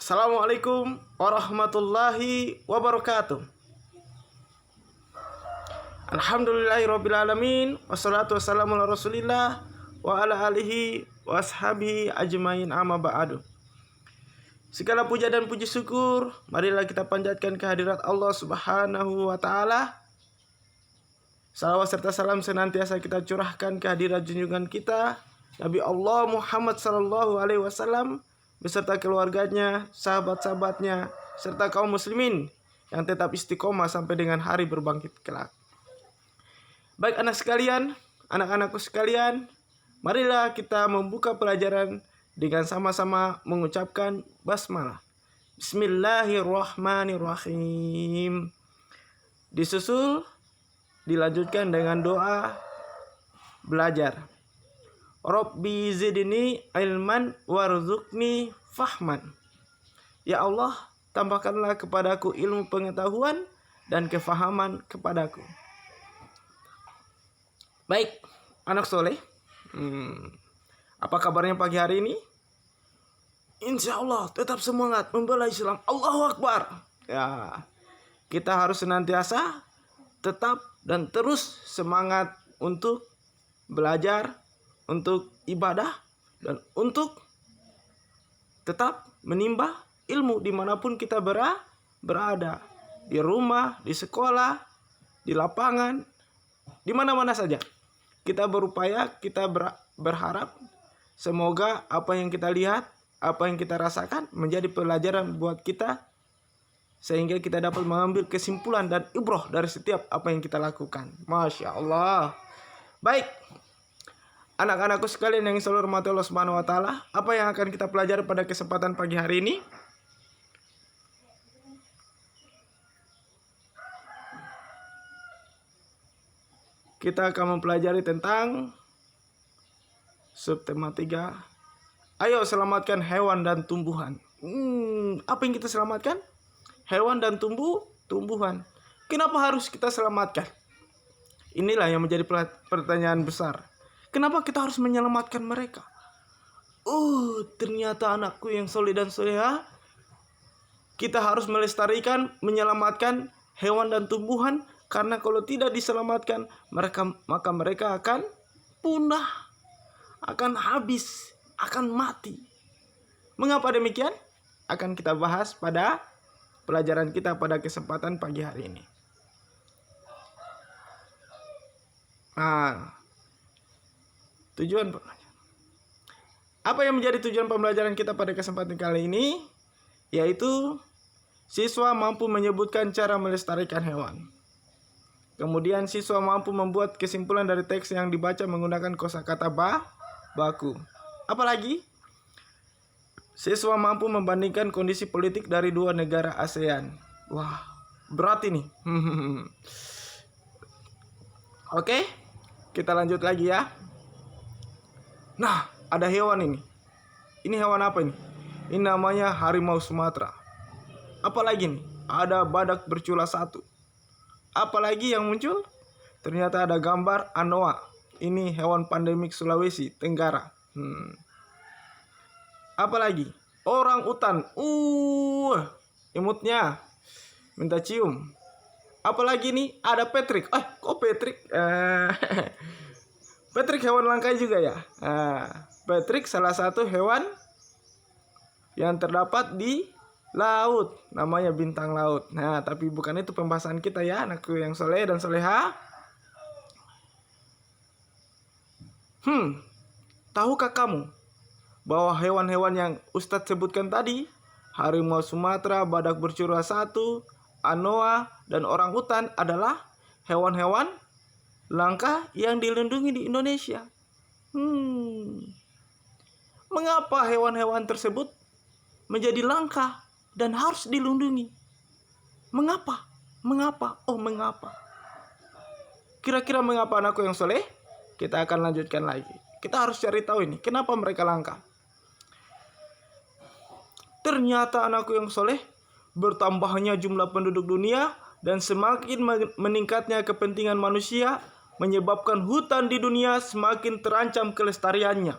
Assalamualaikum warahmatullahi wabarakatuh. Alhamdulillahirrabbilalamin. Wassalatu wassalamu ala rasulillah wa ala alihi wa ashabihi ajmain, amma ba'du. Segala puja dan puji syukur marilah kita panjatkan kehadirat Allah subhanahu wa ta'ala. Salawat serta salam senantiasa kita curahkan kehadirat junjungan kita Nabi Allah Muhammad sallallahu alaihi wasallam beserta keluarganya, sahabat-sahabatnya, serta kaum muslimin yang tetap istiqomah sampai dengan hari berbangkit kelak. Baik anak-anakku sekalian, marilah kita membuka pelajaran dengan sama-sama mengucapkan basmalah. Bismillahirrahmanirrahim. Disusul dilanjutkan dengan doa belajar. Rabbi zidni ilman warzuqni fahman. Ya Allah, tambahkanlah kepadaku ilmu pengetahuan dan kefahaman kepadaku. Baik, anak soleh. Apa kabarnya pagi hari ini? Insya Allah tetap semangat membela Islam. Allahu Akbar. Ya, kita harus senantiasa tetap dan terus semangat untuk belajar, untuk ibadah, dan untuk tetap menimba ilmu dimanapun kita berada. Di rumah, di sekolah, di lapangan, di mana-mana saja. Kita berupaya, kita berharap semoga apa yang kita lihat, apa yang kita rasakan menjadi pelajaran buat kita, sehingga kita dapat mengambil kesimpulan dan ibrah dari setiap apa yang kita lakukan. Masya Allah. Baik, anak-anakku sekalian yang selalu hormati Allah Subhanahu wa taala, apa yang akan kita pelajari pada kesempatan pagi hari ini? Kita akan mempelajari tentang subtema 3. Ayo selamatkan hewan dan tumbuhan. Apa yang kita selamatkan? Hewan dan tumbuhan. Kenapa harus kita selamatkan? Inilah yang menjadi pertanyaan besar. Kenapa kita harus menyelamatkan mereka? Ternyata anakku yang soleh dan soleha, kita harus melestarikan, menyelamatkan hewan dan tumbuhan. Karena kalau tidak diselamatkan, maka mereka akan punah, akan habis, akan mati. Mengapa demikian? Akan kita bahas pada pelajaran kita pada kesempatan pagi hari ini. Tujuan pembelajaran. Apa yang menjadi tujuan pembelajaran kita pada kesempatan kali ini? Yaitu siswa mampu menyebutkan cara melestarikan hewan. Kemudian siswa mampu membuat kesimpulan dari teks yang dibaca menggunakan kosakata baku. Apalagi siswa mampu membandingkan kondisi politik dari dua negara ASEAN. Wah, berat ini. Oke, kita lanjut lagi ya. Nah, ada hewan ini. Ini hewan apa ini? Ini namanya harimau Sumatera. Apalagi nih? Ada badak bercula 1. Apalagi yang muncul? Ternyata ada gambar anoa. Ini hewan pandemik Sulawesi Tenggara. Apalagi? Orang utan. Imutnya minta cium. Apalagi nih? Ada Patrick. Kok Patrick? Patrick hewan langka juga ya. Patrick salah satu hewan yang terdapat di laut, namanya bintang laut. Nah, tapi bukan itu pembahasan kita ya, anakku yang soleh dan soleha. Tahukah kamu bahwa hewan-hewan yang Ustadz sebutkan tadi, harimau Sumatera, badak bercula 1, anoa, dan orang utan adalah hewan-hewan langka yang dilindungi di Indonesia. Mengapa hewan-hewan tersebut menjadi langka dan harus dilindungi? Mengapa? Mengapa? Kira-kira mengapa, anakku yang soleh? Kita akan lanjutkan lagi. Kita harus cari tahu ini, kenapa mereka langka. Ternyata anakku yang soleh, bertambahnya jumlah penduduk dunia dan semakin meningkatnya kepentingan manusia menyebabkan hutan di dunia semakin terancam kelestariannya.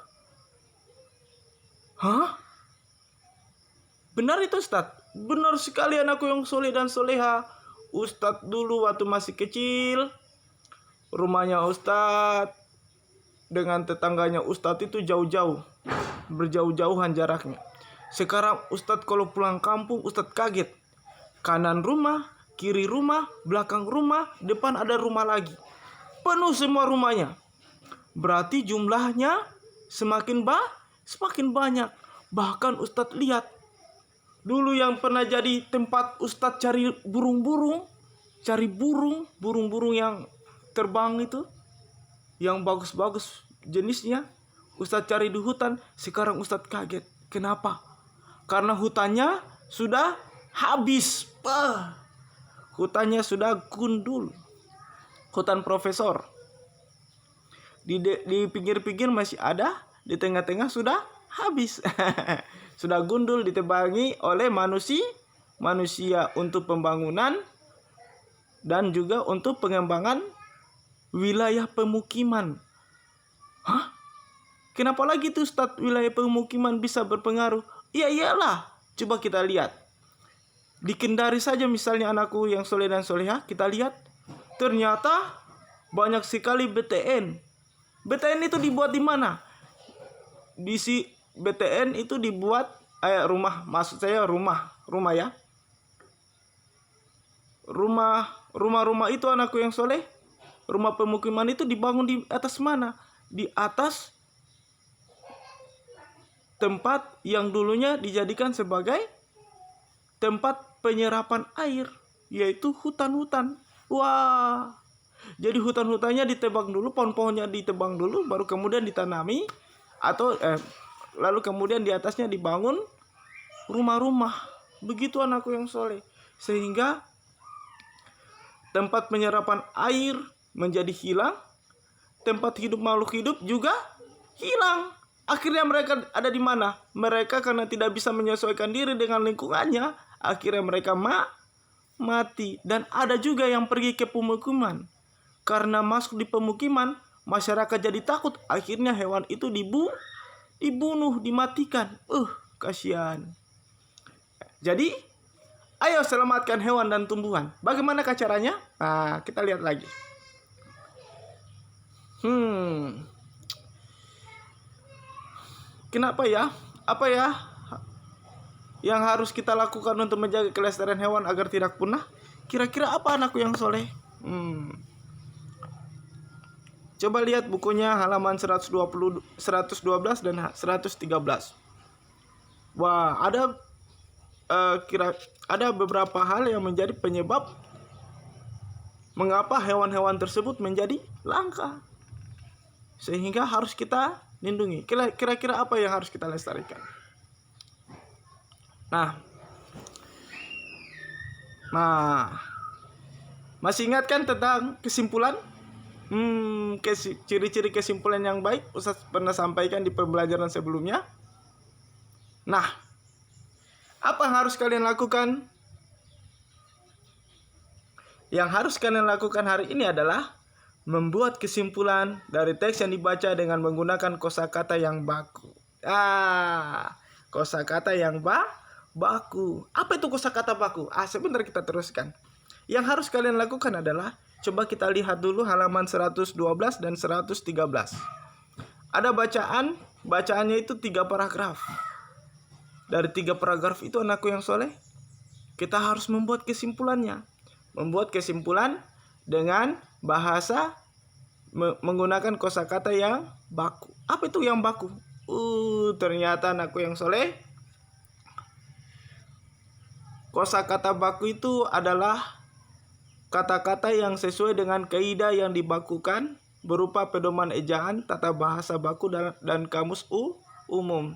Benar itu Ustadz. Benar sekali anakku yang soleh dan soleha. Ustadz dulu waktu masih kecil, rumahnya Ustadz dengan tetangganya Ustadz itu jauh-jauh, berjauh-jauhan jaraknya. Sekarang Ustadz kalau pulang kampung, Ustadz kaget. Kanan rumah, kiri rumah, belakang rumah, depan ada rumah lagi. Penuh semua rumahnya. Berarti jumlahnya semakin banyak. Bahkan Ustadz lihat, dulu yang pernah jadi tempat Ustadz cari burung-burung yang terbang itu, yang bagus-bagus jenisnya, Ustadz cari di hutan. Sekarang Ustadz kaget. Kenapa? Karena hutannya sudah habis. Hutannya sudah gundul. Hutan profesor. Di pinggir-pinggir masih ada, di tengah-tengah sudah habis. Sudah gundul, ditebangi oleh manusia untuk pembangunan dan juga untuk pengembangan wilayah pemukiman. Hah? Kenapa lagi tuh Ustadz wilayah pemukiman bisa berpengaruh? Iya iyalah, coba kita lihat. Di Kendari saja misalnya anakku yang soleh dan soleha, kita lihat ternyata banyak sekali BTN. BTN itu dibuat di mana? BTN itu dibuat rumah, maksud saya rumah ya. Rumah itu anakku yang soleh, rumah pemukiman itu dibangun di atas mana? Di atas tempat yang dulunya dijadikan sebagai tempat penyerapan air, yaitu hutan-hutan. Wah, jadi hutan-hutannya ditebang dulu, pohon-pohonnya ditebang dulu, baru kemudian ditanami, atau lalu kemudian di atasnya dibangun rumah-rumah. Begitu anakku yang soleh. Sehingga tempat penyerapan air menjadi hilang, tempat hidup makhluk hidup juga hilang. Akhirnya mereka ada di mana? Mereka karena tidak bisa menyesuaikan diri dengan lingkungannya, akhirnya mereka mati. Dan ada juga yang pergi ke pemukiman. Karena masuk di pemukiman, masyarakat jadi takut. Akhirnya hewan itu dibunuh, dimatikan. Kasihan. Jadi, ayo selamatkan hewan dan tumbuhan. Bagaimana caranya? Nah, kita lihat lagi. Kenapa ya? Apa ya yang harus kita lakukan untuk menjaga kelestarian hewan agar tidak punah? Kira-kira apa anakku yang soleh? Coba lihat bukunya halaman 112 dan 113. Wah, ada beberapa hal yang menjadi penyebab mengapa hewan-hewan tersebut menjadi langka, sehingga harus kita lindungi. Kira-kira apa yang harus kita lestarikan? Nah, masih ingat kan tentang kesimpulan? Ciri-ciri kesimpulan yang baik Ustaz pernah sampaikan di pembelajaran sebelumnya. Nah, apa yang harus kalian lakukan? Yang harus kalian lakukan hari ini adalah membuat kesimpulan dari teks yang dibaca dengan menggunakan kosakata yang baku. Kosakata yang baku. Apa itu kosakata baku? Sebentar kita teruskan. Yang harus kalian lakukan adalah, coba kita lihat dulu halaman 112 dan 113. Ada bacaannya itu 3 paragraf. Dari 3 paragraf itu anakku yang soleh, kita harus membuat kesimpulannya. Membuat kesimpulan dengan bahasa menggunakan kosakata yang baku. Apa itu yang baku? Ternyata anakku yang soleh, kosakata baku itu adalah kata-kata yang sesuai dengan kaidah yang dibakukan berupa pedoman ejaan, tata bahasa baku dan kamus umum.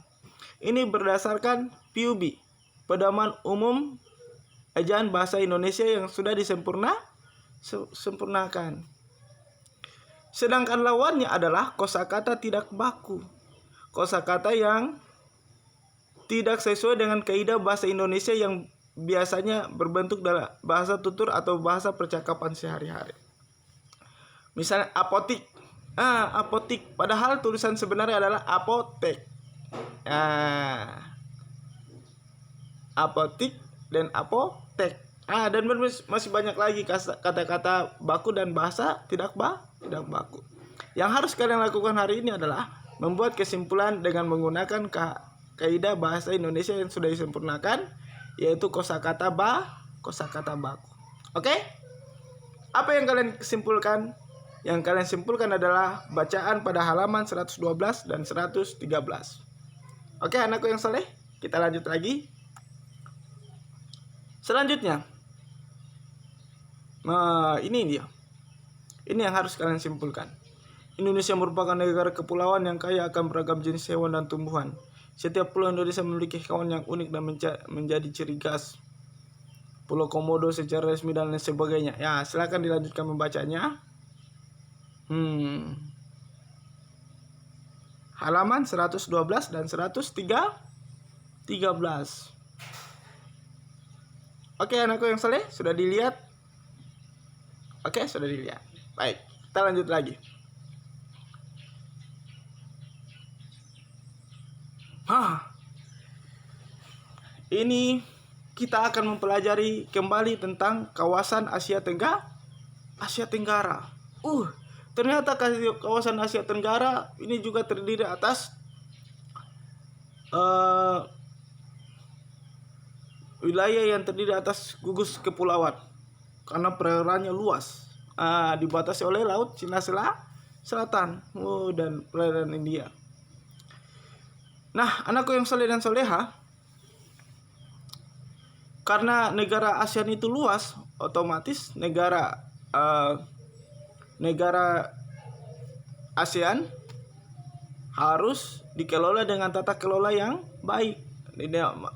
Ini berdasarkan PUB, pedoman umum ejaan bahasa Indonesia yang sudah disempurnakan. Sedangkan lawannya adalah kosakata tidak baku. Kosakata yang tidak sesuai dengan kaidah bahasa Indonesia yang biasanya berbentuk dalam bahasa tutur atau bahasa percakapan sehari-hari. Misalnya apotik. Apotik. Padahal tulisan sebenarnya adalah apotek. apotik, dan apotek. Dan masih banyak lagi kata-kata baku dan bahasa tidak baku. Yang harus kalian lakukan hari ini adalah membuat kesimpulan dengan menggunakan kaidah bahasa Indonesia yang sudah disempurnakan, yaitu kosakata baku. Oke? Apa yang kalian simpulkan? Yang kalian simpulkan adalah bacaan pada halaman 112 dan 113. Oke, anakku yang soleh, kita lanjut lagi. Selanjutnya, ini dia. Ini yang harus kalian simpulkan. Indonesia merupakan negara kepulauan yang kaya akan beragam jenis hewan dan tumbuhan. Setiap pulau Indonesia memiliki hewan yang unik dan menjadi ciri khas. Pulau Komodo secara resmi dan lain sebagainya. Ya, silakan dilanjutkan membacanya. Halaman 112 dan 113. Oke, anakku yang soleh, sudah dilihat? Oke, sudah dilihat. Baik, kita lanjut lagi. Ini kita akan mempelajari kembali tentang kawasan Asia Tenggara. Ternyata kawasan Asia Tenggara ini juga terdiri atas wilayah yang terdiri atas gugus kepulauan karena perairannya luas, dibatasi oleh Laut Cina Selatan dan perairan India. Nah, anakku yang soleh dan soleha, karena negara ASEAN itu luas, otomatis negara ASEAN harus dikelola dengan tata kelola yang baik.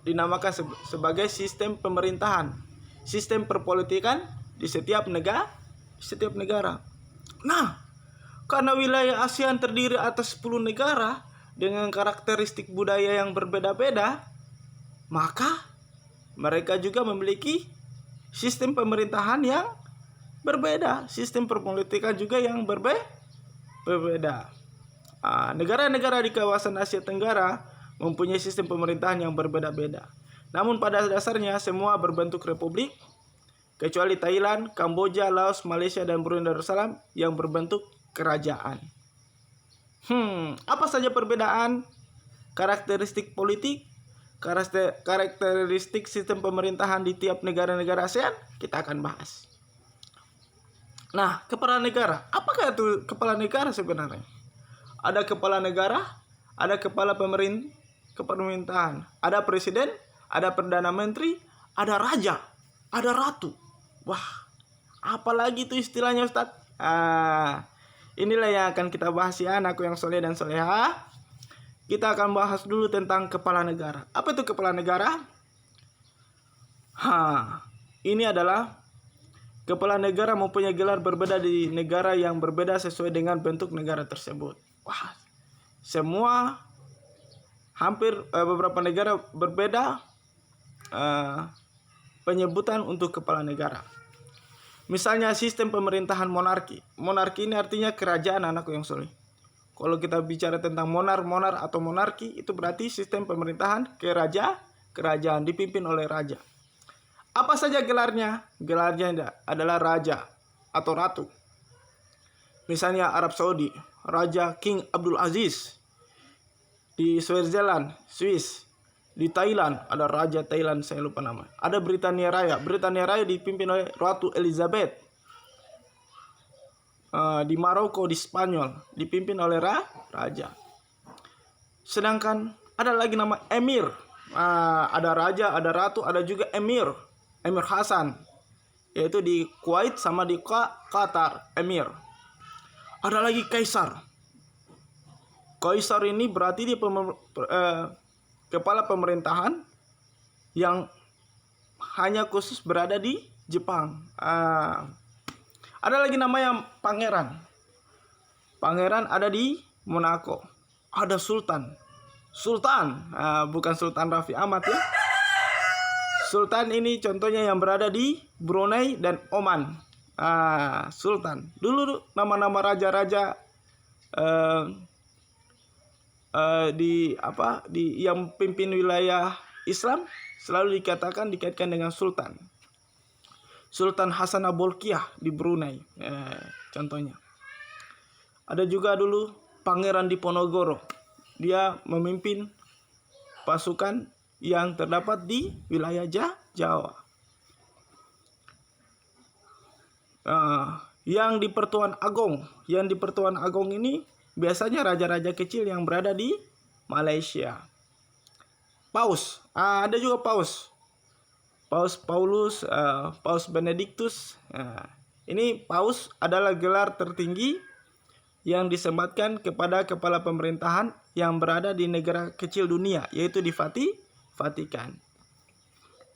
Dinamakan sebagai sistem pemerintahan, sistem perpolitikan di setiap negara. Nah, karena wilayah ASEAN terdiri atas 10 negara dengan karakteristik budaya yang berbeda-beda, maka mereka juga memiliki sistem pemerintahan yang berbeda, sistem perpolitikan juga yang berbeda. Negara-negara di kawasan Asia Tenggara mempunyai sistem pemerintahan yang berbeda-beda. Namun pada dasarnya semua berbentuk republik, kecuali Thailand, Kamboja, Laos, Malaysia, dan Brunei Darussalam yang berbentuk kerajaan. Apa saja perbedaan? Karakteristik politik, karakteristik sistem pemerintahan di tiap negara-negara ASEAN kita akan bahas. Nah, kepala negara. Apakah itu kepala negara sebenarnya? Ada kepala negara, ada kepala pemerintahan, ada presiden, ada perdana menteri, ada raja, ada ratu. Wah, apalagi itu istilahnya, Ustadz? Inilah yang akan kita bahas ya, anakku yang soleh dan soleha. Kita akan bahas dulu tentang kepala negara. Apa itu kepala negara? Ini adalah kepala negara mempunyai gelar berbeda di negara yang berbeda sesuai dengan bentuk negara tersebut. Wah, semua hampir beberapa negara berbeda penyebutan untuk kepala negara. Misalnya sistem pemerintahan monarki. Monarki ini artinya kerajaan, anakku yang soleh. Kalau kita bicara tentang monar atau monarki, itu berarti sistem pemerintahan kerajaan dipimpin oleh raja. Apa saja gelarnya? Gelarnya adalah raja atau ratu. Misalnya Arab Saudi, Raja King Abdul Aziz. Di Switzerland, Swiss. Di Thailand, ada Raja Thailand, saya lupa nama. Ada Britania Raya. Britania Raya dipimpin oleh Ratu Elizabeth. Di Maroko, di Spanyol, dipimpin oleh raja. Sedangkan ada lagi nama Emir. Ada raja, ada ratu, ada juga Emir. Emir Hasan. Yaitu di Kuwait sama di Qatar, Emir. Ada lagi Kaisar. Kaisar ini berarti dia kepala pemerintahan yang hanya khusus berada di Jepang. Ada lagi namanya pangeran. Pangeran ada di Monaco. Ada sultan. Bukan Sultan Raffi Ahmad ya. Sultan ini contohnya yang berada di Brunei dan Oman. Sultan. Dulu nama-nama raja-raja di yang pimpin wilayah Islam selalu dikaitkan dengan sultan. Sultan Hasan Bolkiah di Brunei, contohnya. Ada juga dulu Pangeran Diponegoro. Dia memimpin pasukan yang terdapat di wilayah Jawa. Yang di Pertuan Agong ini biasanya raja-raja kecil yang berada di Malaysia. Paus, ada juga Paus Paulus, Paus Benedictus. Ini Paus adalah gelar tertinggi yang disematkan kepada kepala pemerintahan yang berada di negara kecil dunia, yaitu di Vatikan.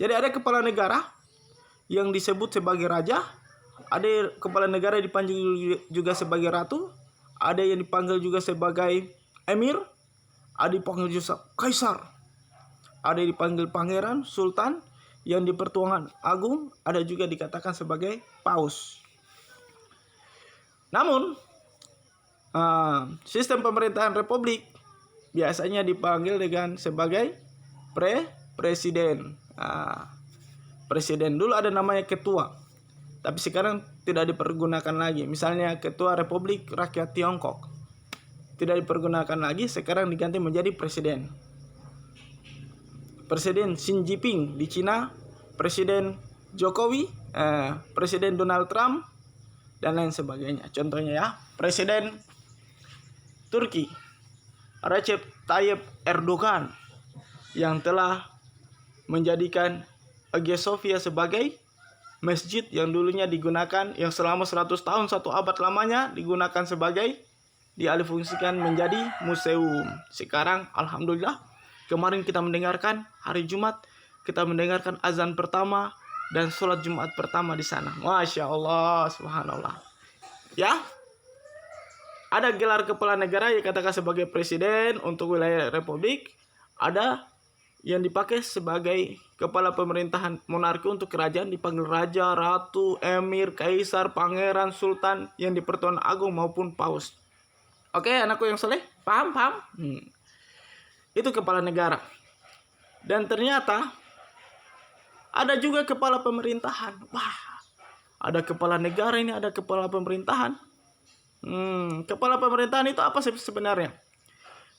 Jadi ada kepala negara yang disebut sebagai raja, ada kepala negara yang dipanggil juga sebagai ratu, ada yang dipanggil juga sebagai emir, ada dipanggil juga kaisar, ada yang dipanggil pangeran, sultan. Yang di Pertuan Agung ada juga dikatakan sebagai paus. Namun sistem pemerintahan republik biasanya dipanggil dengan sebagai presiden. Presiden dulu ada namanya ketua, tapi sekarang tidak dipergunakan lagi. Misalnya ketua Republik Rakyat Tiongkok tidak dipergunakan lagi, sekarang diganti menjadi presiden. Presiden Xi Jinping di Cina, Presiden Jokowi, Presiden Donald Trump, dan lain sebagainya. Contohnya ya, Presiden Turki Recep Tayyip Erdogan yang telah menjadikan Hagia Sophia sebagai masjid yang dulunya digunakan, yang selama 100 tahun, 1 abad lamanya digunakan sebagai, dialihfungsikan menjadi museum. Sekarang alhamdulillah, kemarin kita mendengarkan hari Jumat, kita mendengarkan azan pertama dan sholat Jumat pertama di sana. Masya Allah, subhanallah. Ya, ada gelar kepala negara yang katakan sebagai presiden untuk wilayah republik, ada yang dipakai sebagai kepala pemerintahan monarki untuk kerajaan dipanggil raja, ratu, emir, kaisar, pangeran, sultan yang di Pertuan Agung maupun paus. Oke, anakku yang soleh, paham? Itu kepala negara. Dan ternyata ada juga kepala pemerintahan. Wah, ada kepala negara ini, ada kepala pemerintahan. Kepala pemerintahan itu apa sih sebenarnya?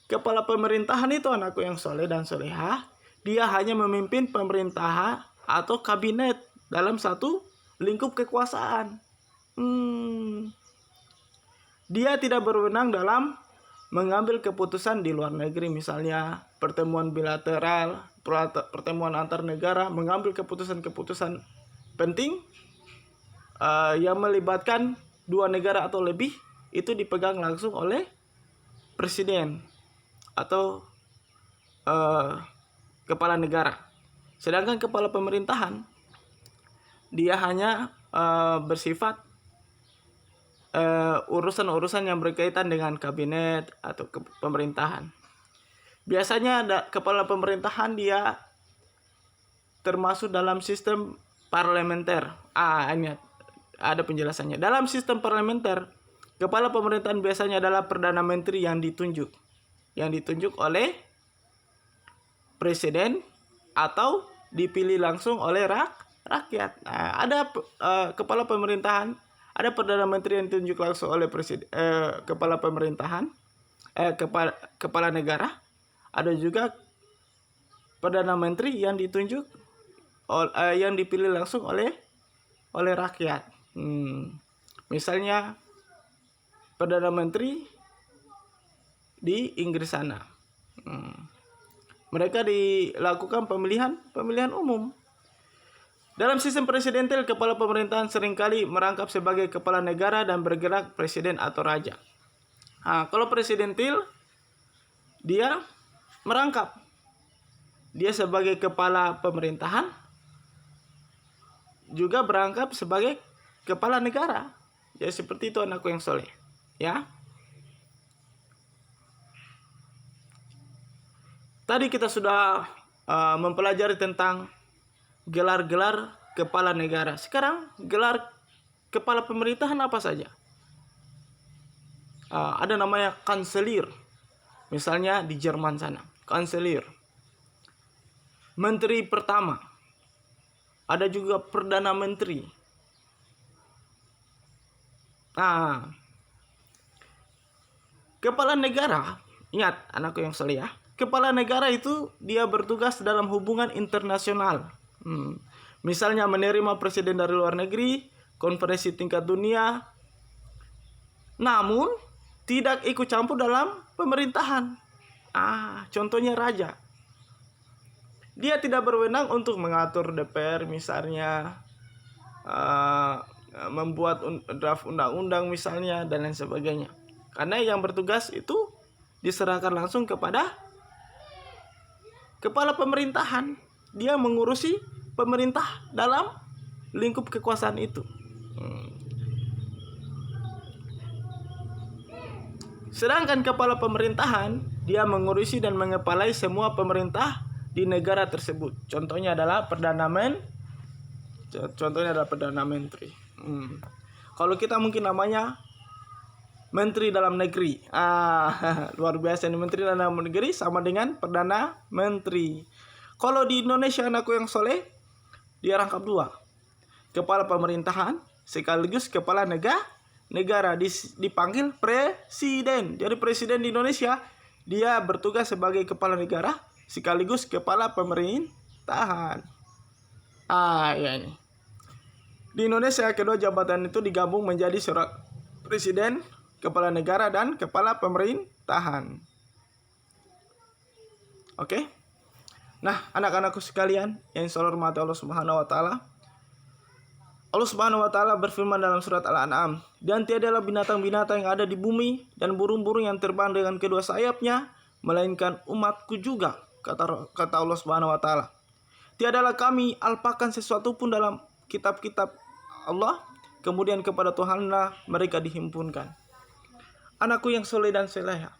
Kepala pemerintahan itu, anakku yang soleh dan solehah, dia hanya memimpin pemerintahan atau kabinet dalam satu lingkup kekuasaan. Dia tidak berwenang dalam mengambil keputusan di luar negeri, misalnya pertemuan bilateral, pertemuan antar negara, mengambil keputusan-keputusan penting yang melibatkan 2 negara atau lebih, itu dipegang langsung oleh presiden atau kepala negara. Sedangkan kepala pemerintahan dia hanya bersifat urusan-urusan yang berkaitan dengan kabinet atau pemerintahan. Biasanya ada kepala pemerintahan, dia termasuk dalam sistem parlementer. Ini ada penjelasannya. Dalam sistem parlementer, kepala pemerintahan biasanya adalah Perdana Menteri yang ditunjuk oleh presiden atau dipilih langsung oleh rakyat. Ada kepala pemerintahan, ada Perdana Menteri yang ditunjuk langsung oleh presiden, kepala pemerintahan, kepala negara. Ada juga Perdana Menteri yang ditunjuk yang dipilih langsung oleh rakyat. Misalnya Perdana Menteri di Inggris sana. Mereka dilakukan pemilihan umum. Dalam sistem presidentil, kepala pemerintahan seringkali merangkap sebagai kepala negara dan bergerak presiden atau raja. Kalau presidentil, dia merangkap. Dia sebagai kepala pemerintahan, juga berangkap sebagai kepala negara. Ya, seperti itu anakku yang soleh. Ya. Tadi kita sudah mempelajari tentang gelar-gelar kepala negara. Sekarang gelar kepala pemerintahan apa saja? Ada namanya kanselir. Misalnya di Jerman sana, kanselir. menteri pertama, ada juga perdana menteri. Nah, kepala negara, ingat anakku yang soleh ya, kepala negara itu dia bertugas dalam hubungan internasional. Misalnya menerima presiden dari luar negeri, konferensi tingkat dunia, namun tidak ikut campur dalam pemerintahan. Contohnya raja. Dia tidak berwenang untuk mengatur DPR misalnya, membuat draft undang-undang misalnya, dan lain sebagainya. Karena yang bertugas itu diserahkan langsung kepada kepala pemerintahan. Dia mengurusi pemerintah dalam lingkup kekuasaan itu. Sedangkan kepala pemerintahan, dia mengurusi dan mengepalai semua pemerintah di negara tersebut. Contohnya adalah Perdana Menteri. Kalau kita mungkin namanya Menteri Dalam Negeri. Luar biasa nih, Menteri Dalam Negeri sama dengan Perdana Menteri. Kalau di Indonesia anakku yang soleh, dia rangkap dua. Kepala pemerintahan sekaligus kepala negara dipanggil presiden. Jadi presiden di Indonesia dia bertugas sebagai kepala negara sekaligus kepala pemerintahan. Ya ini. Di Indonesia kedua jabatan itu digabung menjadi seorang presiden, kepala negara, dan kepala pemerintahan. Oke. Nah, anak-anakku sekalian yang saya hormati Allah Subhanahu wa taala. Allah Subhanahu wa taala berfirman dalam surat Al-An'am, "Dan tiadalah binatang-binatang yang ada di bumi dan burung-burung yang terbang dengan kedua sayapnya, melainkan umatku juga," kata Allah Subhanahu wa taala. "Tiadalah kami alpakan sesuatu pun dalam kitab-kitab Allah, kemudian kepada Tuhanlah mereka dihimpunkan." Anakku yang soleh dan soleha,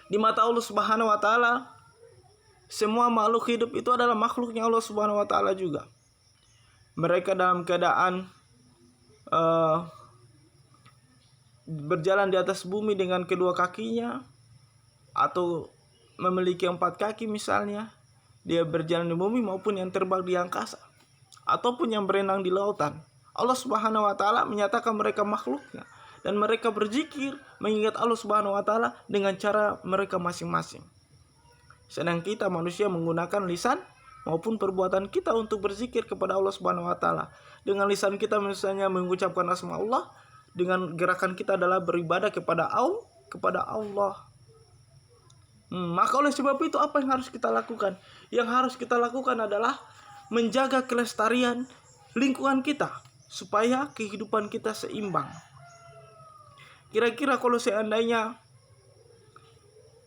di mata Allah Subhanahu wa taala semua makhluk hidup itu adalah makhluknya Allah Subhanahu wa taala juga. Mereka dalam keadaan berjalan di atas bumi dengan kedua kakinya, atau memiliki 4 kaki misalnya, dia berjalan di bumi, maupun yang terbang di angkasa, ataupun yang berenang di lautan. Allah Subhanahu wa taala menyatakan mereka makhluknya, dan mereka berzikir mengingat Allah Subhanahu wa taala dengan cara mereka masing-masing. Sedang kita manusia menggunakan lisan maupun perbuatan kita untuk berzikir kepada Allah Subhanahu wa taala. Dengan lisan kita misalnya mengucapkan asma Allah, dengan gerakan kita adalah beribadah kepada Allah. Maka oleh sebab itu apa yang harus kita lakukan? Yang harus kita lakukan adalah menjaga kelestarian lingkungan kita supaya kehidupan kita seimbang. Kira-kira kalau seandainya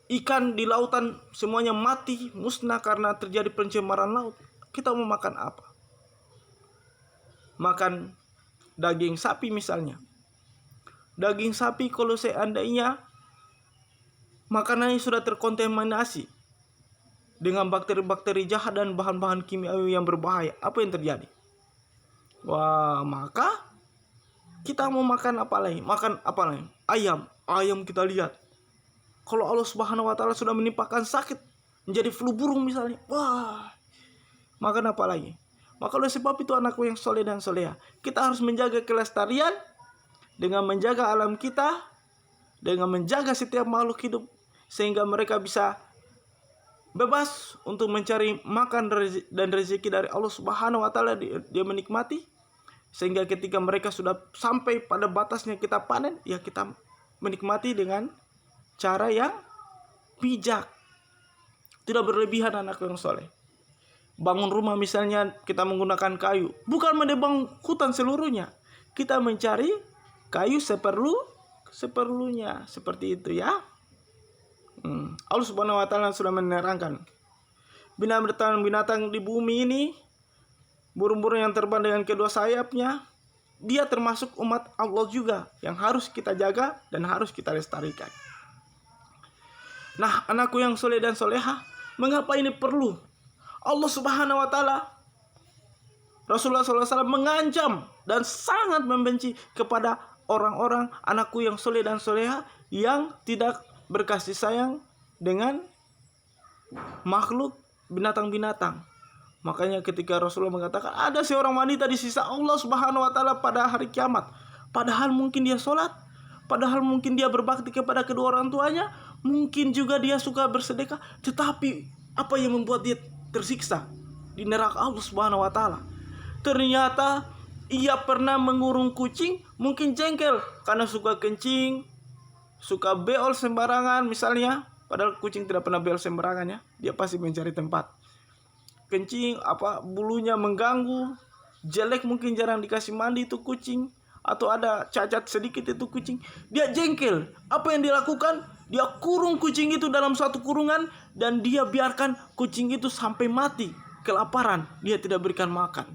ikan di lautan semuanya mati, musnah karena terjadi pencemaran laut, kita mau makan apa? Makan daging sapi misalnya. Daging sapi kalau seandainya makanannya sudah terkontaminasi dengan bakteri-bakteri jahat dan bahan-bahan kimiawi yang berbahaya, apa yang terjadi? Maka kita mau makan apa lagi? Makan apa lagi? Ayam kita lihat. Kalau Allah Subhanahu wa taala sudah menimpakan sakit menjadi flu burung misalnya, makan apa lagi? Maka oleh sebab itu anakku yang soleh dan soleha, kita harus menjaga kelestarian dengan menjaga alam kita, dengan menjaga setiap makhluk hidup, sehingga mereka bisa bebas untuk mencari makan dan rezeki dari Allah Subhanahu wa taala, dia menikmati, sehingga ketika mereka sudah sampai pada batasnya kita panen, ya kita menikmati dengan cara yang bijak, tidak berlebihan anakku yang soleh. Bangun rumah misalnya kita menggunakan kayu, bukan menebang hutan seluruhnya, kita mencari kayu seperlunya, seperti itu ya. Allah Subhanahu wa taala sudah menerangkan binatang-binatang di bumi ini, burung-burung yang terbang dengan kedua sayapnya, dia termasuk umat Allah juga yang harus kita jaga dan harus kita lestarikan. Nah, anakku yang soleh dan soleha, mengapa ini perlu? Allah Subhanahu wa taala, Rasulullah SAW mengancam dan sangat membenci kepada orang-orang anakku yang soleh dan soleha yang tidak berkasih sayang dengan makhluk binatang-binatang. Makanya ketika Rasulullah mengatakan ada seorang wanita di sisi Allah Subhanahu wa taala pada hari kiamat, padahal mungkin dia sholat, padahal mungkin dia berbakti kepada kedua orang tuanya, mungkin juga dia suka bersedekah, tetapi apa yang membuat dia tersiksa di neraka Allah Subhanahu wa taala? Ternyata ia pernah mengurung kucing, mungkin jengkel karena suka kencing, suka beol sembarangan misalnya, padahal kucing tidak pernah beol sembarangan ya. Dia pasti mencari tempat. Kencing bulunya mengganggu, jelek mungkin jarang dikasih mandi itu kucing, atau ada cacat sedikit itu kucing. Dia jengkel. Apa yang dilakukan? Dia kurung kucing itu dalam satu kurungan dan dia biarkan kucing itu sampai mati kelaparan. Dia tidak berikan makan.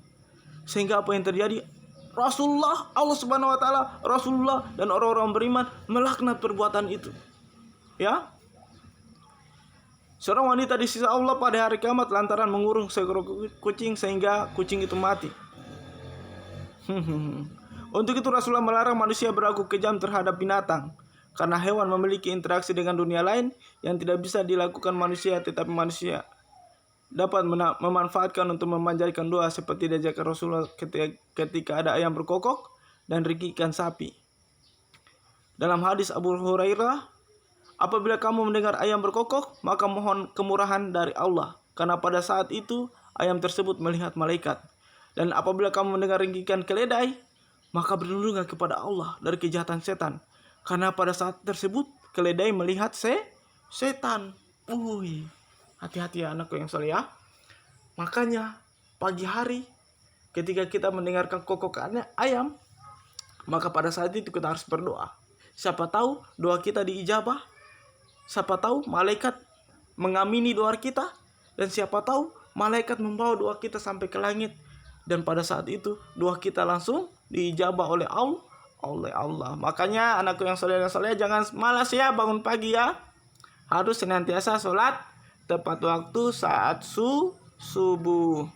Sehingga apa yang terjadi? Rasulullah, Allah Subhanahu wa taala, Rasulullah dan orang-orang beriman melaknat perbuatan itu. Ya. Seorang wanita di sisi Allah pada hari kiamat lantaran mengurung seekor kucing sehingga kucing itu mati. Untuk itu Rasulullah melarang manusia berlaku kejam terhadap binatang, karena hewan memiliki interaksi dengan dunia lain yang tidak bisa dilakukan manusia, tetapi manusia dapat memanfaatkan untuk memanjatkan doa seperti diajarkan Rasulullah ketika ada ayam berkokok dan rikikan sapi. Dalam hadis Abu Hurairah, apabila kamu mendengar ayam berkokok, maka mohon kemurahan dari Allah, karena pada saat itu ayam tersebut melihat malaikat. Dan apabila kamu mendengar ringkikan keledai, maka berlindunglah kepada Allah dari kejahatan setan, karena pada saat tersebut keledai melihat setan. Hati-hati ya anakku yang soleh ya. Makanya pagi hari ketika kita mendengarkan kokokan ayam, maka pada saat itu kita harus berdoa. Siapa tahu doa kita diijabah. Siapa tahu malaikat mengamini doa kita, dan siapa tahu malaikat membawa doa kita sampai ke langit, dan pada saat itu doa kita langsung diijabah oleh Allah. Makanya anakku yang soleh jangan malas ya bangun pagi ya. Harus senantiasa sholat tepat waktu saat subuh.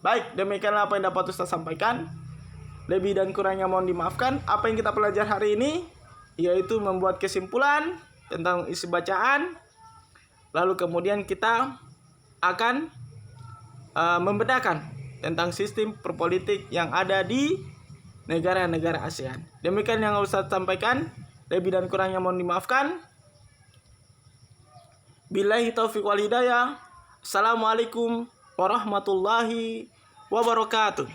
Baik, demikianlah apa yang dapat Ustaz sampaikan. Lebih dan kurangnya mohon dimaafkan. Apa yang kita pelajari hari ini yaitu membuat kesimpulan tentang isi bacaan. Lalu kemudian kita akan membedakan tentang sistem perpolitik yang ada di negara-negara ASEAN. Demikian yang Ustaz sampaikan. Lebih dan kurangnya mohon dimaafkan. Billahi taufiq wal hidayah. Assalamualaikum warahmatullahi wabarakatuh.